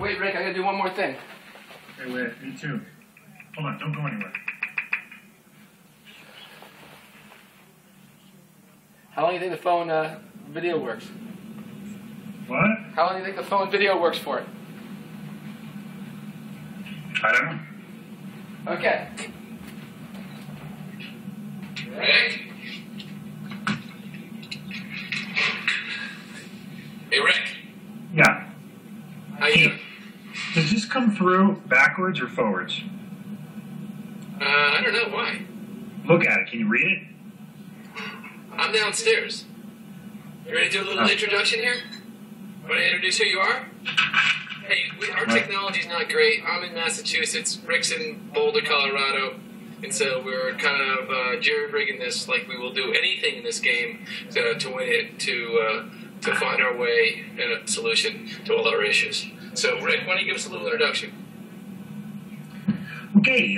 Wait, Rick, I gotta do one more thing. Hey, wait, me too. Hold on, don't go anywhere. How long do you think the phone video works? What? How long do you think the phone video works for? I don't know. Okay. Rick? Hey, Rick. Yeah. How you doing? Does this come through backwards or forwards? I don't know. Why? Look at it. Can you read it? I'm downstairs. You ready to do a little introduction here? Want to introduce who you are? Hey, our technology's not great. I'm in Massachusetts. Rick's in Boulder, Colorado. And so we're kind of jerry-rigging this like we will do anything in this game to win it, to find our way and a solution to all our issues. So, Rick, why don't you give us a little introduction? Okay,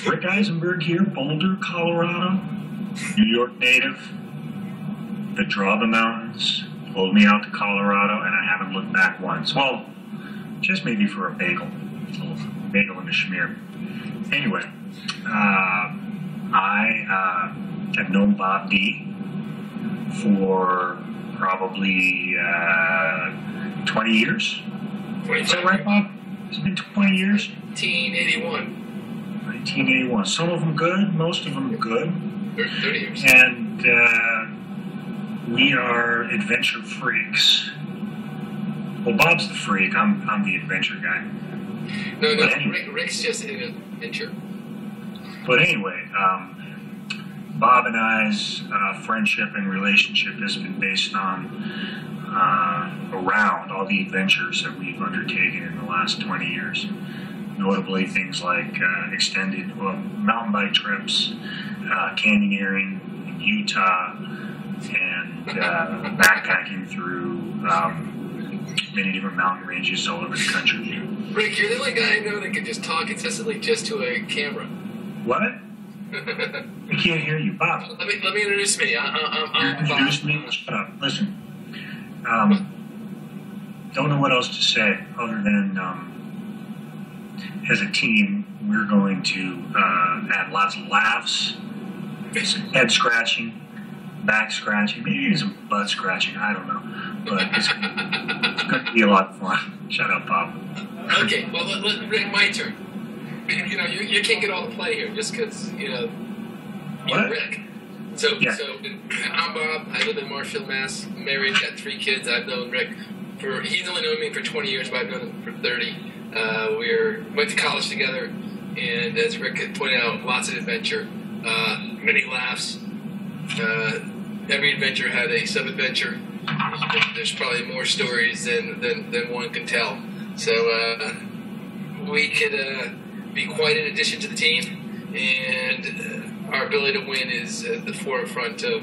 Rick Eisenberg here, Boulder, Colorado, New York native. I draw the mountains, pulled me out to Colorado, and I haven't looked back once. Well, just maybe for a bagel. A little bagel and a schmear. Anyway, I have known Bob D for probably 20 years. Is that right, Bob? It's been 20 years? 1981. 1981. Some of them good, most of them good. 30 years. And we are adventure freaks. Well, Bob's the freak. I'm the adventure guy. No, anyway, Rick's just an adventure. But anyway, Bob and I's friendship and relationship has been based on around all the adventures that we've undertaken in the last 20 years. Notably things like extended mountain bike trips, canyoneering in Utah, and backpacking through many different mountain ranges all over the country. Rick, you're the only guy I know that can just talk incessantly just to a camera. What? I can't hear you, Bob. Let me introduce me. I'm Introduce Bob. me? Shut up. Listen. Don't know what else to say other than as a team, we're going to add lots of laughs, some head scratching, back scratching, maybe even some butt scratching. I don't know. But it's going to be a lot of fun. Shut up, Bob. Okay, well, Rick, my turn. You know, you can't get all the play here just because, you're What? Rick. So Yeah. I'm Bob. I live in Marshfield, Mass. Married, got 3 kids. I've known Rick he's only known me for 20 years, but I've known him for 30. We went to college together, and as Rick had pointed out, lots of adventure, many laughs. Every adventure had a sub-adventure. There's probably more stories than one can tell. So we could be quite an addition to the team, and our ability to win is at the forefront of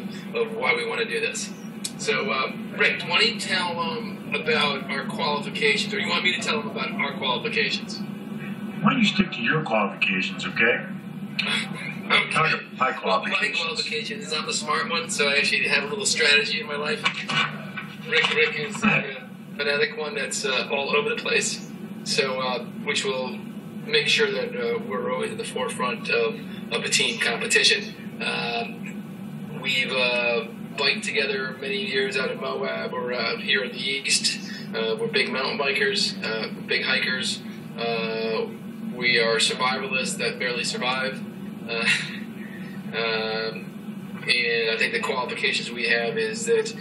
why we want to do this. So, Rick, why don't you tell about our qualifications, or you want me to tell them about our qualifications? Why don't you stick to your qualifications, okay? Okay. Talk about my Well, qualifications. my qualifications is I'm a smart one, so I actually have a little strategy in my life. Rick is a fanatic one that's all over the place, so which will make sure that we're always at the forefront of a team competition. We've biked together many years out in Moab or here in the East. We're big mountain bikers, big hikers. We are survivalists that barely survive. And I think the qualifications we have is that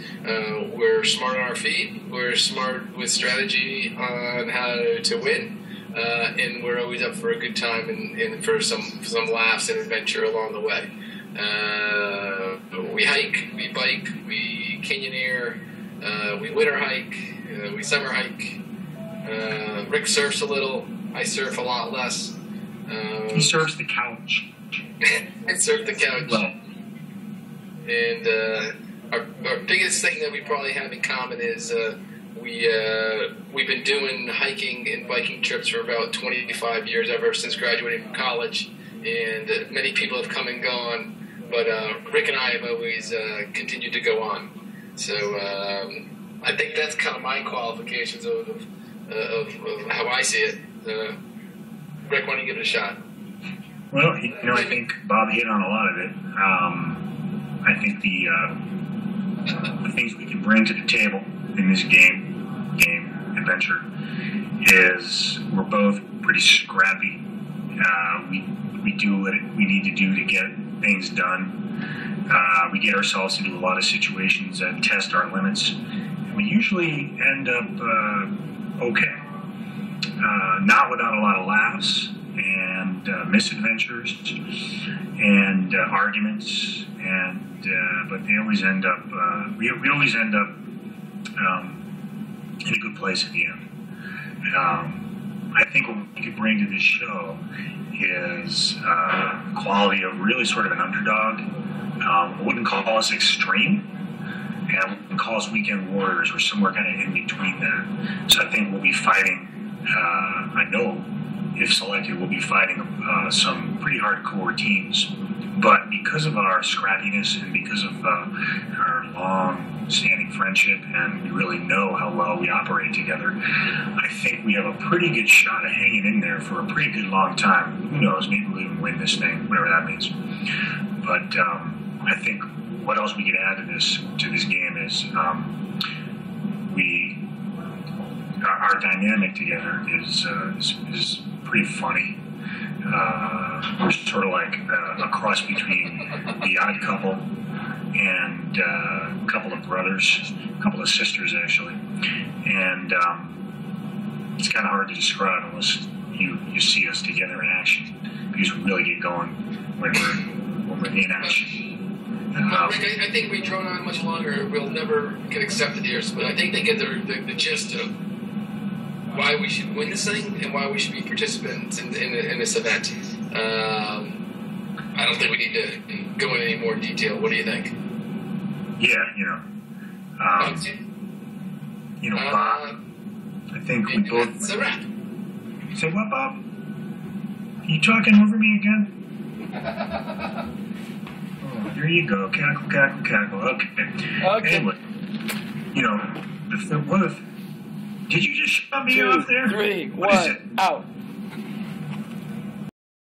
we're smart on our feet, we're smart with strategy on how to win, and we're always up for a good time and for some laughs and adventure along the way. We hike, we bike, we canyoneer, we winter hike, we summer hike. Rick surfs a little, I surf a lot less. He surfs the couch. I surf the couch. Well, And our biggest thing that we probably have in common is we've been doing hiking and biking trips for about 25 years, ever since graduating from college. And many people have come and gone, but Rick and I have always continued to go on. So I think that's kind of my qualifications of how I see it. Rick, why don't you give it a shot? Well, I think Bob hit on a lot of it. I think the things we can bring to the table in this game adventure is we're both pretty scrappy. We do what we need to do to get things done. We get ourselves into a lot of situations that test our limits. And we usually end up okay. Not without a lot of laughs and misadventures and arguments, but they always end up. We always end up in a good place at the end. I think what we could bring to this show is quality of really sort of an underdog. I wouldn't call us extreme, and I wouldn't call us weekend warriors. We're somewhere kind of in between that. So I think we'll be fighting. I know if selected, we'll be fighting some pretty hardcore teams. But because of our scrappiness and because of our long-standing friendship, and we really know how well we operate together, I think we have a pretty good shot of hanging in there for a pretty good long time. Who knows? Maybe we'll even win this thing, whatever that means. But I think what else we could add to this game is our dynamic together is pretty funny. We're sort of like a cross between The Odd Couple and a couple of brothers, a couple of sisters actually, and it's kind of hard to describe unless you see us together in action, because we really get going when we're in action. Rick, I think we drone on much longer, we'll never get accepted here. But I think they get the gist of why we should win this thing and why we should be participants in this event. I don't think we need to go into any more detail. What do you think? Yeah, Bob. I think we both. That's a wrap. Say what, Bob? You talking over me again? Oh, there you go. Cackle, cackle, cackle. Okay. Anyway, did you just shut me off there? 2, 3, What is 1, it? out.